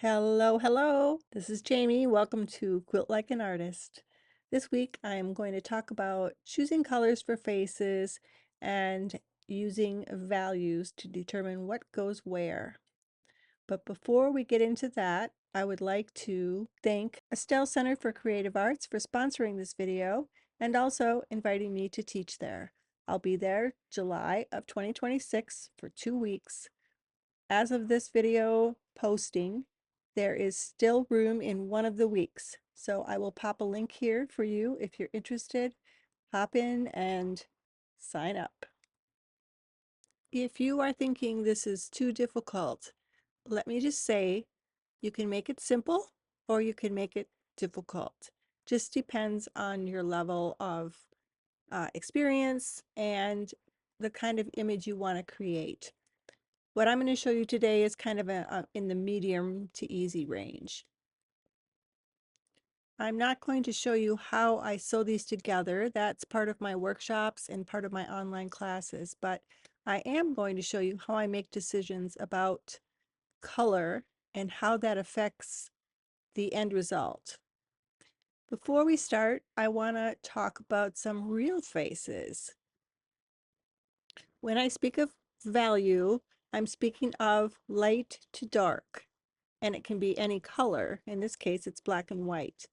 Hello, hello. This is Jamie. Welcome to Quilt Like an Artist. This week I'm going to talk about choosing colors for faces and using values to determine what goes where. But before we get into that, I would like to thank Estelle Center for Creative Arts for sponsoring this video and also inviting me to teach there. I'll be there July of 2026 for 2 weeks. As of this video posting, there is still room in one of the weeks. So I will pop a link here for you if you're interested. Hop in and sign up. If you are thinking this is too difficult, let me just say you can make it simple or you can make it difficult. Just depends on your level of experience and the kind of image you want to create. What I'm going to show you today is kind of in the medium to easy range. I'm not going to show you how I sew these together. That's part of my workshops and part of my online classes, but I am going to show you how I make decisions about color and how that affects the end result. Before we start, I want to talk about some real faces. When I speak of value, I'm speaking of light to dark. And it can be any color. In this case, it's black and white.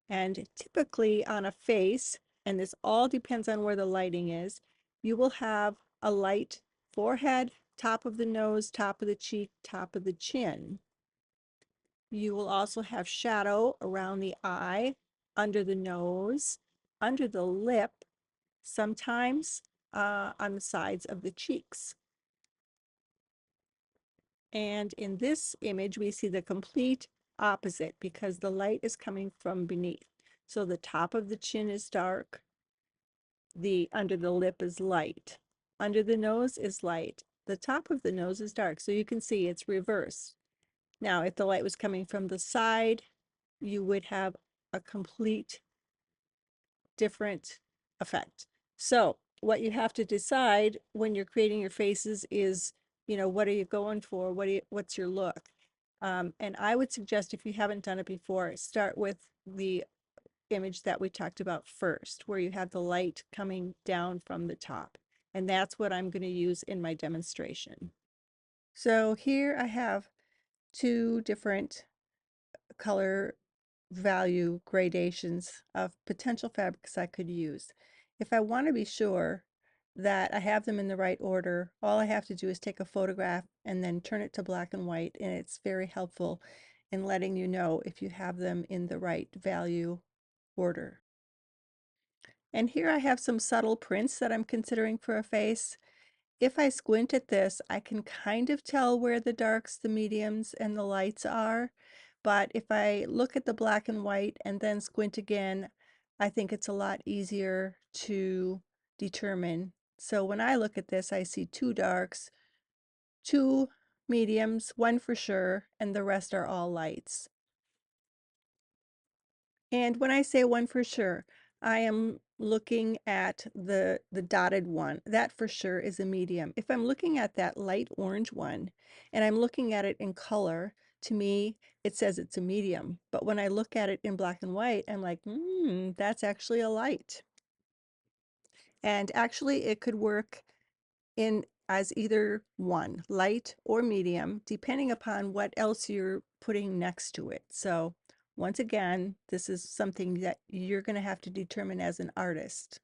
And typically on a face, and this all depends on where the lighting is, you will have a light forehead, top of the nose, top of the cheek, top of the chin. You will also have shadow around the eye, under the nose, under the lip, sometimes on the sides of the cheeks. And in this image, we see the complete opposite because the light is coming from beneath. So the top of the chin is dark, the under the lip is light, under the nose is light, the top of the nose is dark. So you can see it's reversed. Now, if the light was coming from the side, you would have a complete different effect. So what you have to decide when you're creating your faces is, what are you going for? What's your look? And I would suggest, if you haven't done it before, start with the image that we talked about first, where you have the light coming down from the top. And that's what I'm going to use in my demonstration. So here I have two different color value gradations of potential fabrics I could use. If I want to be sure that I have them in the right order, all I have to do is take a photograph and then turn it to black and white, and it's very helpful in letting you know if you have them in the right value order. And here I have some subtle prints that I'm considering for a face. If I squint at this, I can kind of tell where the darks, the mediums, and the lights are. But if I look at the black and white and then squint again, I think it's a lot easier to determine. So when I look at this, I see two darks, two mediums, one for sure, and the rest are all lights. And when I say one for sure, I am looking at the dotted one. That for sure is a medium. If I'm looking at that light orange one and I'm looking at it in color, to me, it says it's a medium. But when I look at it in black and white, I'm like, that's actually a light. And actually, it could work in as either one, light or medium, depending upon what else you're putting next to it. So once again, this is something that you're going to have to determine as an artist.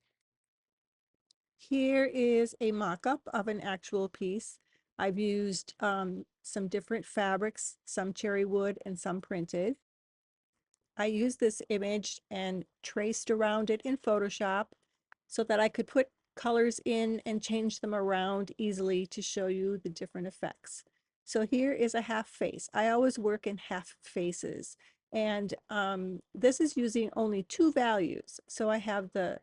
Here is a mock-up of an actual piece. I've used some different fabrics, some cherry wood and some printed. I used this image and traced around it in Photoshop so that I could put colors in and change them around easily to show you the different effects. So here is a half face. I always work in half faces, and this is using only two values. So I have the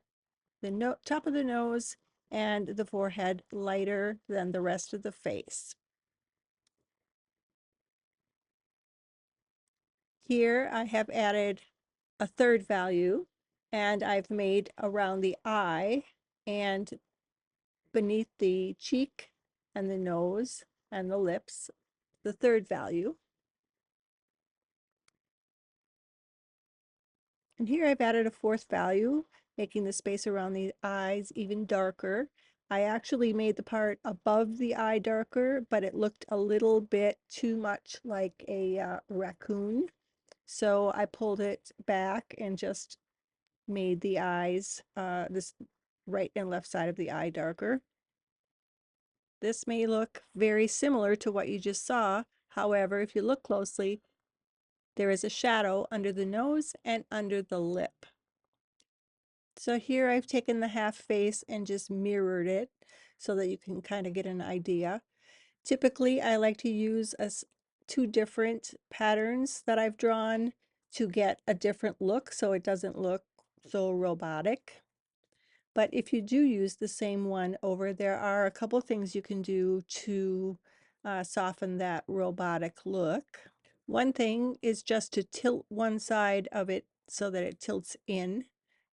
top of the nose and the forehead lighter than the rest of the face. Here I have added a third value, and I've made around the eye and beneath the cheek and the nose and the lips the third value. And here I've added a fourth value, making the space around the eyes even darker. I actually made the part above the eye darker, but it looked a little bit too much like a raccoon. So I pulled it back and just made the eyes, this right and left side of the eye darker. This may look very similar to what you just saw. However, if you look closely, there is a shadow under the nose and under the lip. So here I've taken the half face and just mirrored it so that you can kind of get an idea. Typically, I like to use two different patterns that I've drawn to get a different look so it doesn't look so robotic. But if you do use the same one over, there are a couple things you can do to soften that robotic look. One thing is just to tilt one side of it so that it tilts in.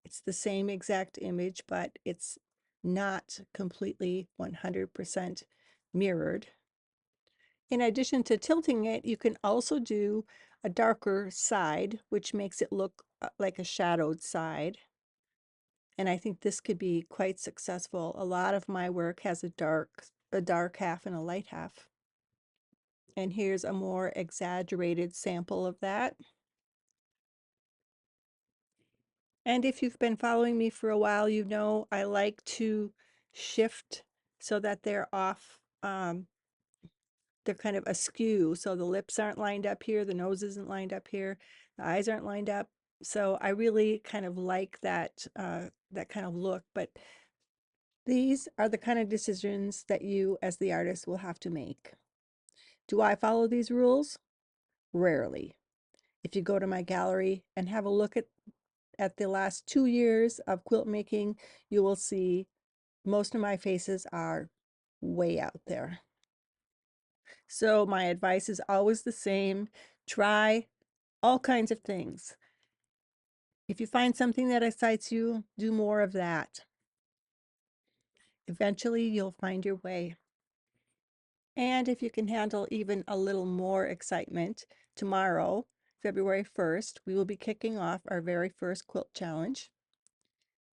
It's the same exact image, but it's not completely 100% mirrored. In addition to tilting it, you can also do a darker side, which makes it look like a shadowed side. And I think this could be quite successful. A lot of my work has a dark half and a light half. And here's a more exaggerated sample of that. And if you've been following me for a while, you know I like to shift so that they're off, they're kind of askew. So the lips aren't lined up here, the nose isn't lined up here, the eyes aren't lined up. So I really kind of like that, that kind of look. But these are the kind of decisions that you as the artist will have to make. Do I follow these rules? Rarely. If you go to my gallery and have a look at the last 2 years of quilt making, you will see most of my faces are way out there. So my advice is always the same. Try all kinds of things. If you find something that excites you, do more of that. Eventually, you'll find your way. And if you can handle even a little more excitement, tomorrow, February 1st, we will be kicking off our very first quilt challenge.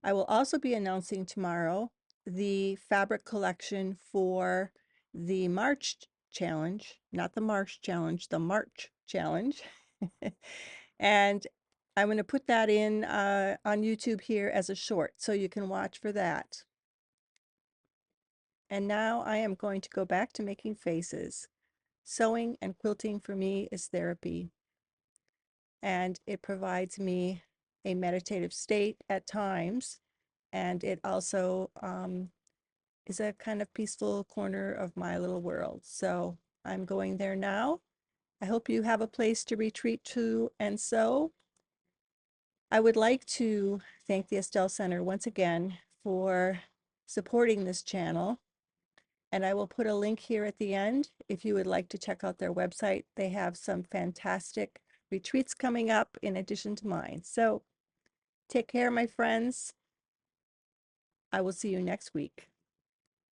I will also be announcing tomorrow the fabric collection for the March challenge, not the March challenge, the March challenge. And I'm going to put that in on YouTube here as a short, so you can watch for that. And now I am going to go back to making faces. Sewing and quilting for me is therapy, and it provides me a meditative state at times, and it also is a kind of peaceful corner of my little world. So I'm going there now. I hope you have a place to retreat to and sew. I would like to thank the Estelle Center once again for supporting this channel. And I will put a link here at the end if you would like to check out their website. They have some fantastic retreats coming up in addition to mine. So take care, my friends. I will see you next week.